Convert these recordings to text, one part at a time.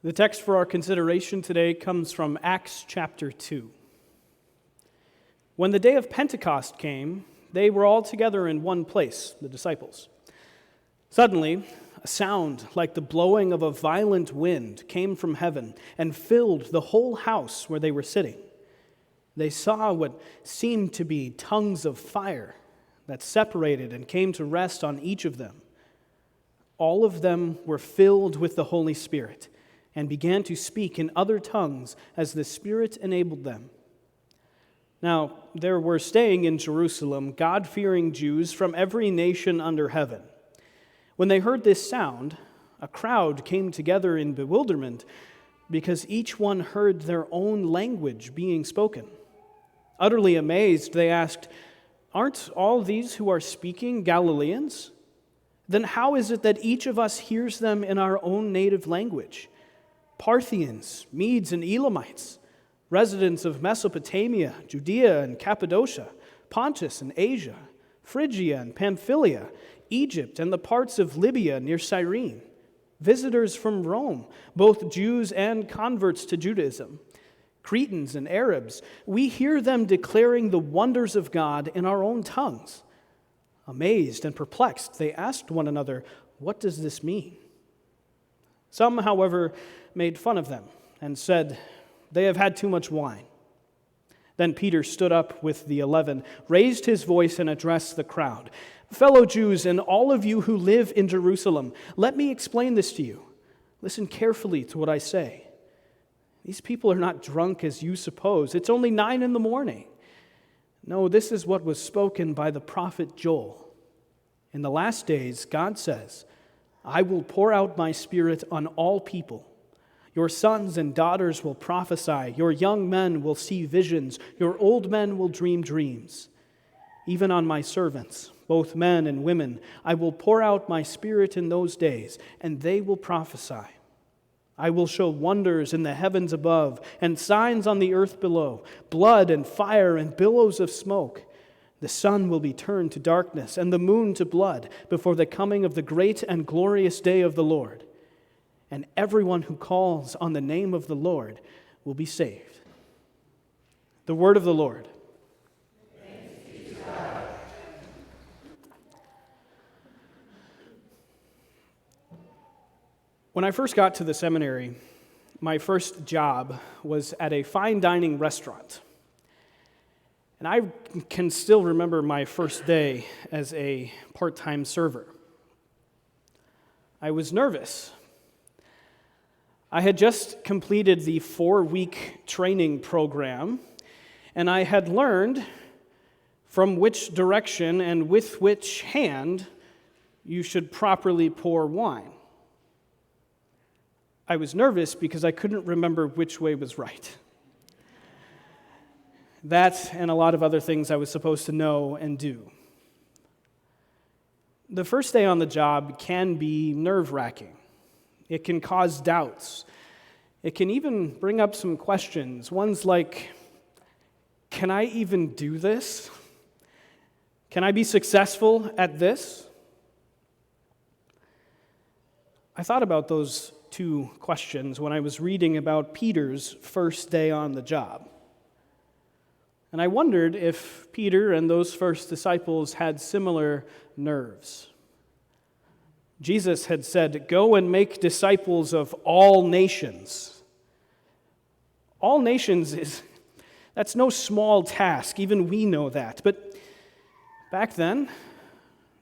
The text for our consideration today comes from Acts chapter 2. When the day of Pentecost came, they were all together in one place, the disciples. Suddenly, a sound like the blowing of a violent wind came from heaven and filled the whole house where they were sitting. They saw what seemed to be tongues of fire that separated and came to rest on each of them. All of them were filled with the Holy Spirit and began to speak in other tongues as the Spirit enabled them. Now, there were staying in Jerusalem God-fearing Jews from every nation under heaven. When they heard this sound, a crowd came together in bewilderment because each one heard their own language being spoken. Utterly amazed, they asked, "Aren't all these who are speaking Galileans? Then how is it that each of us hears them in our own native language? Parthians, Medes, and Elamites, residents of Mesopotamia, Judea and Cappadocia, Pontus and Asia, Phrygia and Pamphylia, Egypt and the parts of Libya near Cyrene, visitors from Rome, both Jews and converts to Judaism, Cretans and Arabs, we hear them declaring the wonders of God in our own tongues." Amazed and perplexed, they asked one another, "What does this mean?" Some, however, made fun of them and said, "They have had too much wine." Then Peter stood up with the 11, raised his voice, and addressed the crowd. "Fellow Jews, and all of you who live in Jerusalem, let me explain this to you. Listen carefully to what I say. These people are not drunk as you suppose. It's only 9 a.m. No, this is what was spoken by the prophet Joel. In the last days, God says, "I will pour out my Spirit on all people. Your sons and daughters will prophesy. Your young men will see visions. Your old men will dream dreams. Even on my servants, both men and women, I will pour out my Spirit in those days, and they will prophesy. I will show wonders in the heavens above and signs on the earth below, blood and fire and billows of smoke. The sun will be turned to darkness and the moon to blood before the coming of the great and glorious day of the Lord. And everyone who calls on the name of the Lord will be saved." The word of the Lord. Thanks be to God. When I first got to the seminary, my first job was at a fine dining restaurant. And I can still remember my first day as a part-time server. I was nervous. I had just completed the 4-week training program, and I had learned from which direction and with which hand you should properly pour wine. I was nervous because I couldn't remember which way was right. That and a lot of other things I was supposed to know and do. The first day on the job can be nerve-wracking. It can cause doubts. It can even bring up some questions. Ones like, can I even do this? Can I be successful at this? I thought about those 2 questions when I was reading about Peter's first day on the job. And I wondered if Peter and those first disciples had similar nerves. Jesus had said, "Go and make disciples of all nations." All nations that's no small task, even we know that. But back then,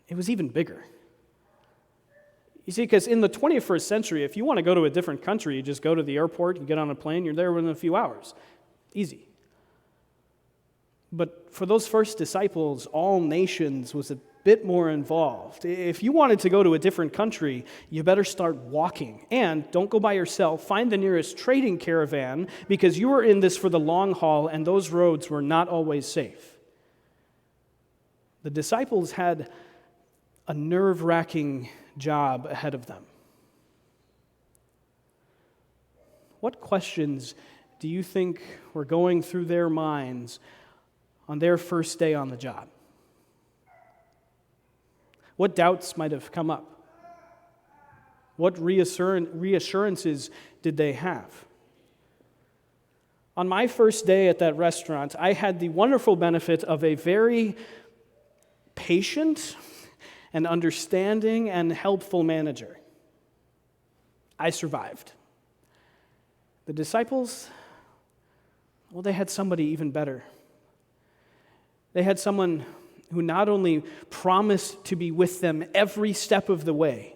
it was even bigger. You see, because in the 21st century, if you want to go to a different country, you just go to the airport, you get on a plane, you're there within a few hours. Easy. But for those first disciples, all nations was a bit more involved. If you wanted to go to a different country, you better start walking. And don't go by yourself. Find the nearest trading caravan because you were in this for the long haul and those roads were not always safe. The disciples had a nerve-wracking job ahead of them. What questions do you think were going through their minds on their first day on the job? What doubts might have come up? What reassurances did they have? On my first day at that restaurant, I had the wonderful benefit of a very patient and understanding and helpful manager. I survived. The disciples, well, they had somebody even better. They had someone who not only promised to be with them every step of the way,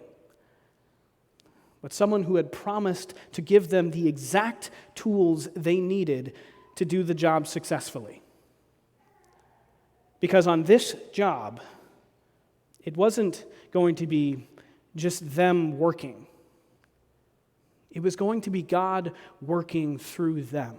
but someone who had promised to give them the exact tools they needed to do the job successfully. Because on this job, it wasn't going to be just them working. It was going to be God working through them.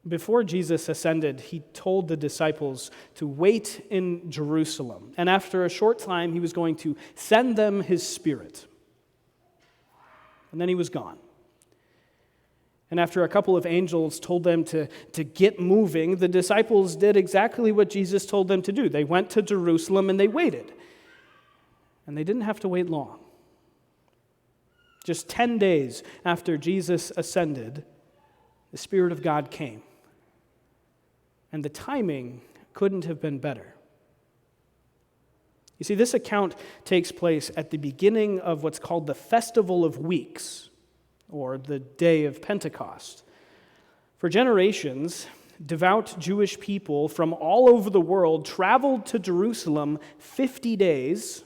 Before Jesus ascended, he told the disciples to wait in Jerusalem. And after a short time, he was going to send them his Spirit. And then he was gone. And after a couple of angels told them to get moving, the disciples did exactly what Jesus told them to do. They went to Jerusalem and they waited. And they didn't have to wait long. Just 10 days after Jesus ascended, the Spirit of God came. And the timing couldn't have been better. You see, this account takes place at the beginning of what's called the Festival of Weeks, or the Day of Pentecost. For generations, devout Jewish people from all over the world traveled to Jerusalem 50 days,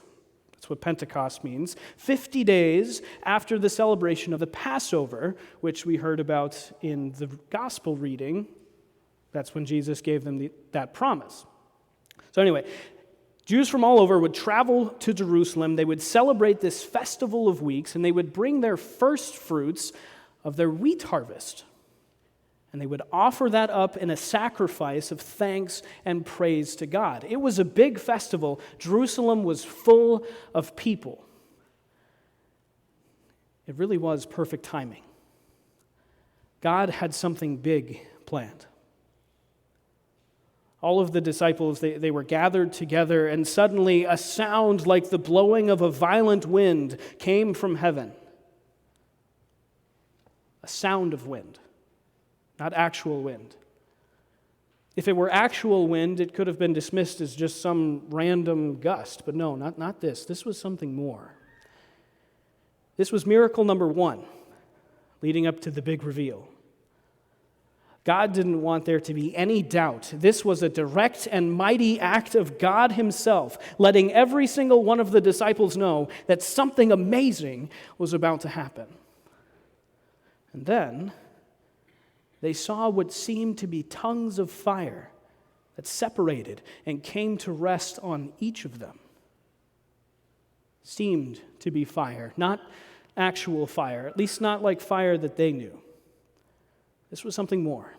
that's what Pentecost means, 50 days after the celebration of the Passover, which we heard about in the gospel reading. That's when Jesus gave them that promise. So anyway, Jews from all over would travel to Jerusalem. They would celebrate this festival of weeks, and they would bring their first fruits of their wheat harvest. And they would offer that up in a sacrifice of thanks and praise to God. It was a big festival. Jerusalem was full of people. It really was perfect timing. God had something big planned. All of the disciples, they were gathered together, and suddenly a sound like the blowing of a violent wind came from heaven. A sound of wind, not actual wind. If it were actual wind, it could have been dismissed as just some random gust, but no, not this. This was something more. This was miracle number 1, leading up to the big reveal. God didn't want there to be any doubt. This was a direct and mighty act of God himself, letting every single one of the disciples know that something amazing was about to happen. And then they saw what seemed to be tongues of fire that separated and came to rest on each of them. Seemed to be fire, not actual fire, at least not like fire that they knew. This was something more.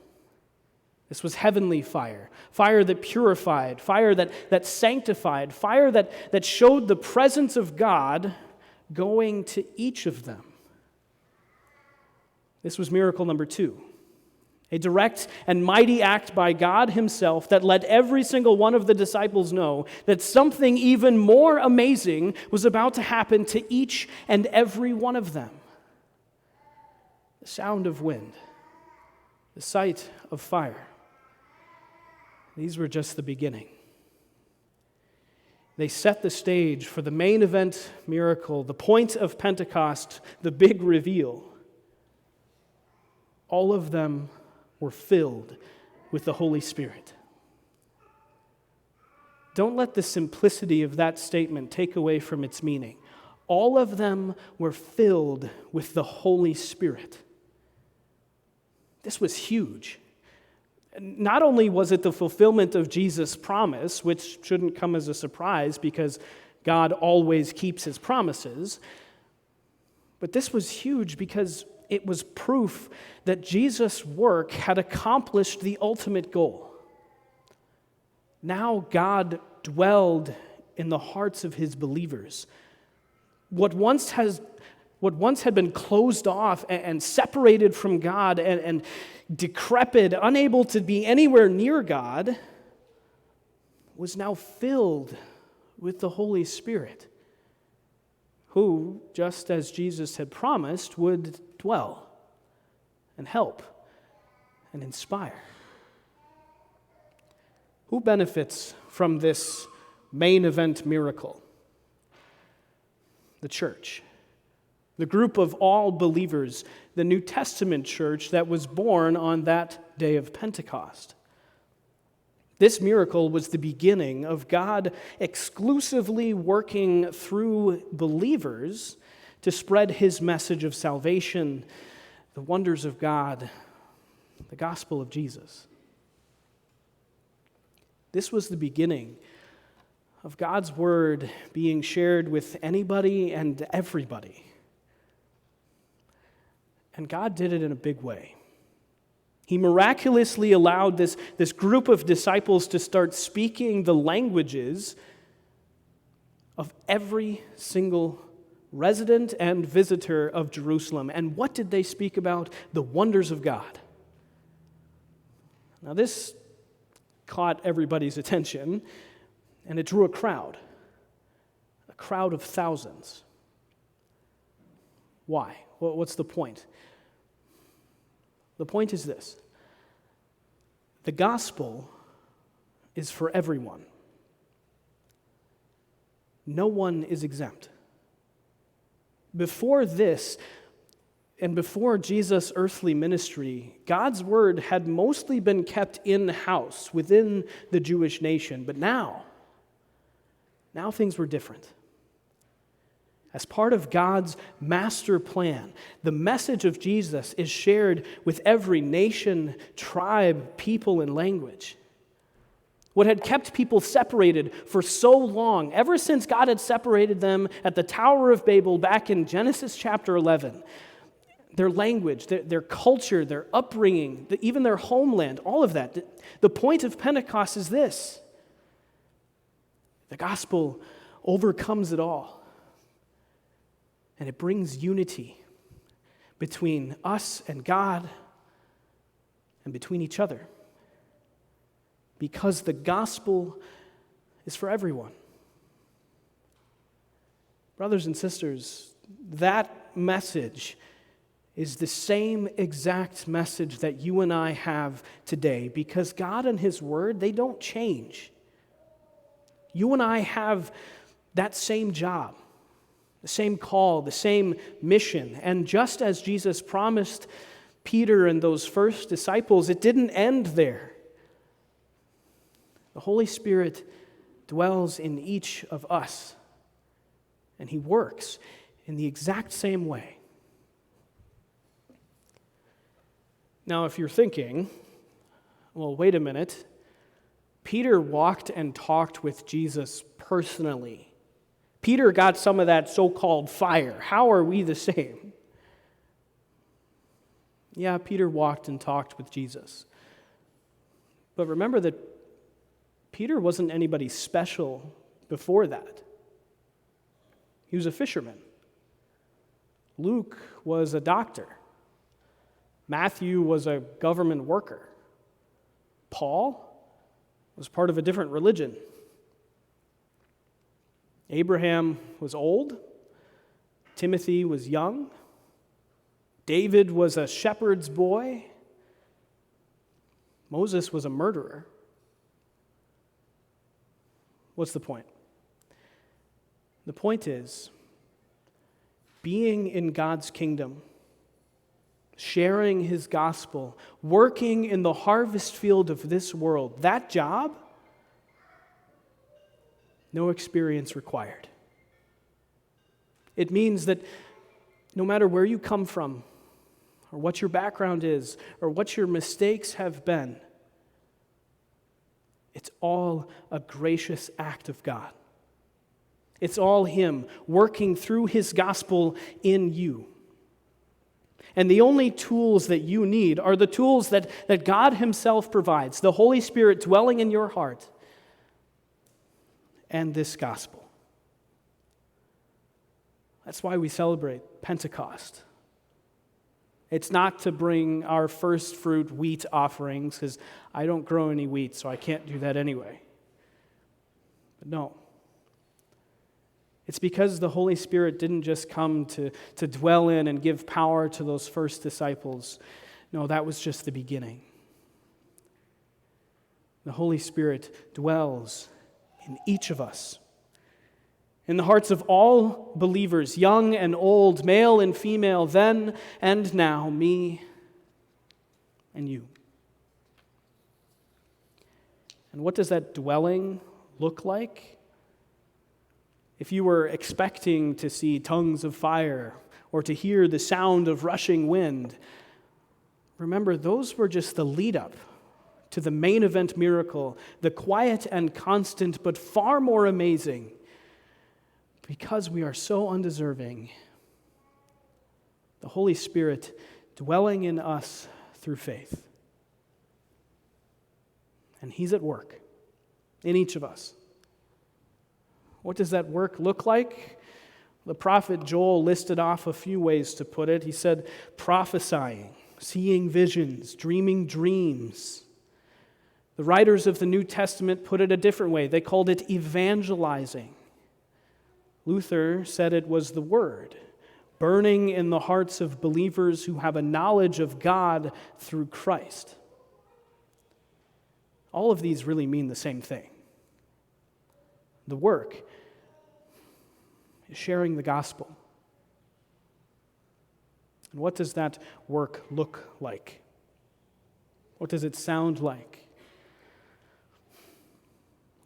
This was heavenly fire, fire that purified, fire that sanctified, fire that showed the presence of God going to each of them. This was miracle number 2, a direct and mighty act by God himself that let every single one of the disciples know that something even more amazing was about to happen to each and every one of them. The sound of wind. The sight of fire. These were just the beginning. They set the stage for the main event miracle, the point of Pentecost, the big reveal. All of them were filled with the Holy Spirit. Don't let the simplicity of that statement take away from its meaning. All of them were filled with the Holy Spirit. This was huge. Not only was it the fulfillment of Jesus' promise, which shouldn't come as a surprise because God always keeps his promises, but this was huge because it was proof that Jesus' work had accomplished the ultimate goal. Now God dwelled in the hearts of his believers. What once had been closed off and separated from God and decrepit, unable to be anywhere near God, was now filled with the Holy Spirit. who, just as Jesus had promised, would dwell and help and inspire. Who benefits from this main event miracle? The church. The group of all believers, the New Testament church that was born on that day of Pentecost. This miracle was the beginning of God exclusively working through believers to spread his message of salvation, the wonders of God, the gospel of Jesus. This was the beginning of God's word being shared with anybody and everybody. And God did it in a big way. He miraculously allowed this group of disciples to start speaking the languages of every single resident and visitor of Jerusalem. And what did they speak about? The wonders of God. Now this caught everybody's attention, and it drew a crowd of thousands. Why? What's the point? The point is this: the gospel is for everyone. No one is exempt. Before this, and before Jesus' earthly ministry, God's word had mostly been kept in-house within the Jewish nation. But now things were different. As part of God's master plan, the message of Jesus is shared with every nation, tribe, people, and language. What had kept people separated for so long, ever since God had separated them at the Tower of Babel back in Genesis chapter 11, their language, their culture, their upbringing, even their homeland, all of that. The point of Pentecost is this: the gospel overcomes it all. And it brings unity between us and God and between each other. Because the gospel is for everyone. Brothers and sisters, that message is the same exact message that you and I have today, because God and his word, they don't change. You and I have that same job. The same call, the same mission. And just as Jesus promised Peter and those first disciples, it didn't end there. The Holy Spirit dwells in each of us, and he works in the exact same way. Now, if you're thinking, well, wait a minute, Peter walked and talked with Jesus personally. Peter got some of that so-called fire. How are we the same? Yeah, Peter walked and talked with Jesus. But remember that Peter wasn't anybody special before that. He was a fisherman. Luke was a doctor. Matthew was a government worker. Paul was part of a different religion. Abraham was old. Timothy was young. David was a shepherd's boy. Moses was a murderer. What's the point? The point is, being in God's kingdom, sharing his gospel, working in the harvest field of this world, that job, no experience required. It means that no matter where you come from, or what your background is, or what your mistakes have been, it's all a gracious act of God. It's all him working through his gospel in you. And the only tools that you need are the tools that God himself provides, the Holy Spirit dwelling in your heart, and this gospel. That's why we celebrate Pentecost. It's not to bring our first fruit wheat offerings, because I don't grow any wheat, so I can't do that anyway. But no. It's because the Holy Spirit didn't just come to dwell in and give power to those first disciples. No, that was just the beginning. The Holy Spirit dwells in each of us. In the hearts of all believers, young and old, male and female, then and now, me and you. And what does that dwelling look like? If you were expecting to see tongues of fire or to hear the sound of rushing wind, remember, those were just the lead-up to the main event miracle, the quiet and constant but far more amazing, because we are so undeserving, the Holy Spirit dwelling in us through faith. And He's at work in each of us. What does that work look like? The prophet Joel listed off a few ways to put it. He said, prophesying, seeing visions, dreaming dreams. The writers of the New Testament put it a different way. They called it evangelizing. Luther said it was the Word, burning in the hearts of believers who have a knowledge of God through Christ. All of these really mean the same thing. The work is sharing the gospel. And what does that work look like? What does it sound like?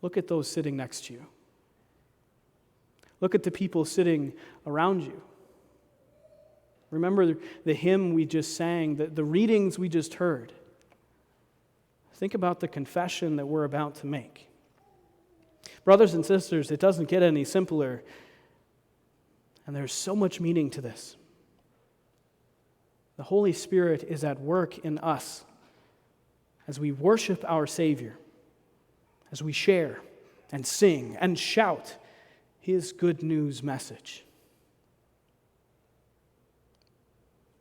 Look at those sitting next to you. Look at the people sitting around you. Remember the hymn we just sang, the readings we just heard. Think about the confession that we're about to make. Brothers and sisters, it doesn't get any simpler, and there's so much meaning to this. The Holy Spirit is at work in us as we worship our Savior, as we share and sing and shout His good news message.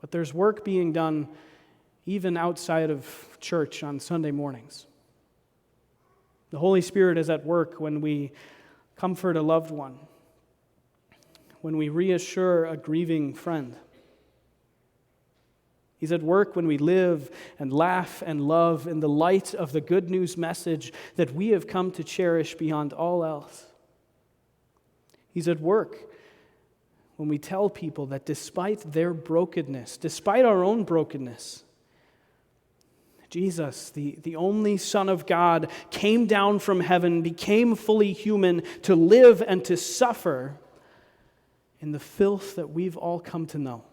But there's work being done even outside of church on Sunday mornings. The Holy Spirit is at work when we comfort a loved one, when we reassure a grieving friend. He's at work when we live and laugh and love in the light of the good news message that we have come to cherish beyond all else. He's at work when we tell people that despite their brokenness, despite our own brokenness, Jesus, the only Son of God, came down from heaven, became fully human to live and to suffer in the filth that we've all come to know.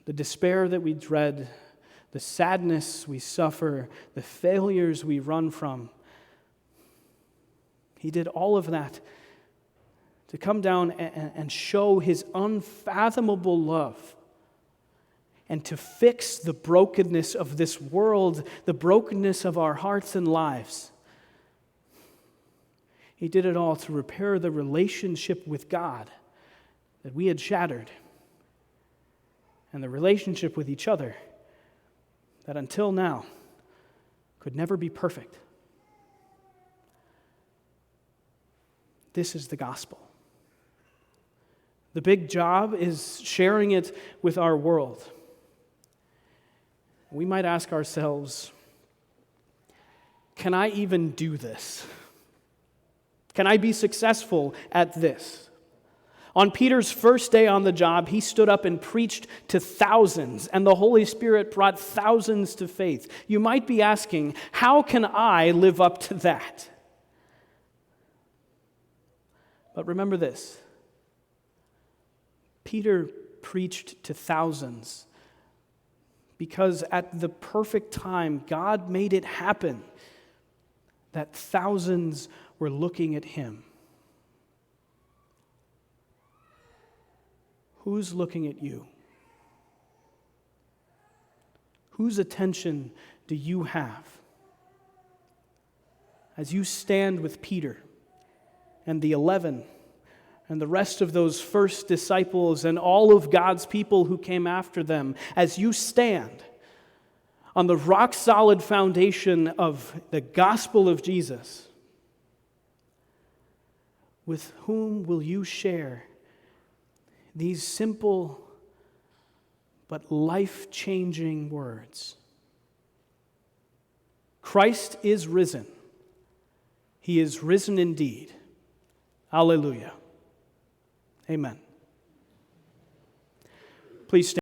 The despair that we dread, the sadness we suffer, the failures we run from. He did all of that to come down and show His unfathomable love and to fix the brokenness of this world, the brokenness of our hearts and lives. He did it all to repair the relationship with God that we had shattered, and the relationship with each other that until now could never be perfect. This is the gospel. The big job is sharing it with our world. We might ask ourselves, can I even do this? Can I be successful at this? On Peter's first day on the job, he stood up and preached to thousands, and the Holy Spirit brought thousands to faith. You might be asking, how can I live up to that? But remember this. Peter preached to thousands because at the perfect time, God made it happen that thousands were looking at him. Who's looking at you? Whose attention do you have? As you stand with Peter and the 11 and the rest of those first disciples and all of God's people who came after them, as you stand on the rock-solid foundation of the gospel of Jesus, With whom will you share these simple but life-changing words? Christ is risen. He is risen indeed. Alleluia. Amen. Please stand.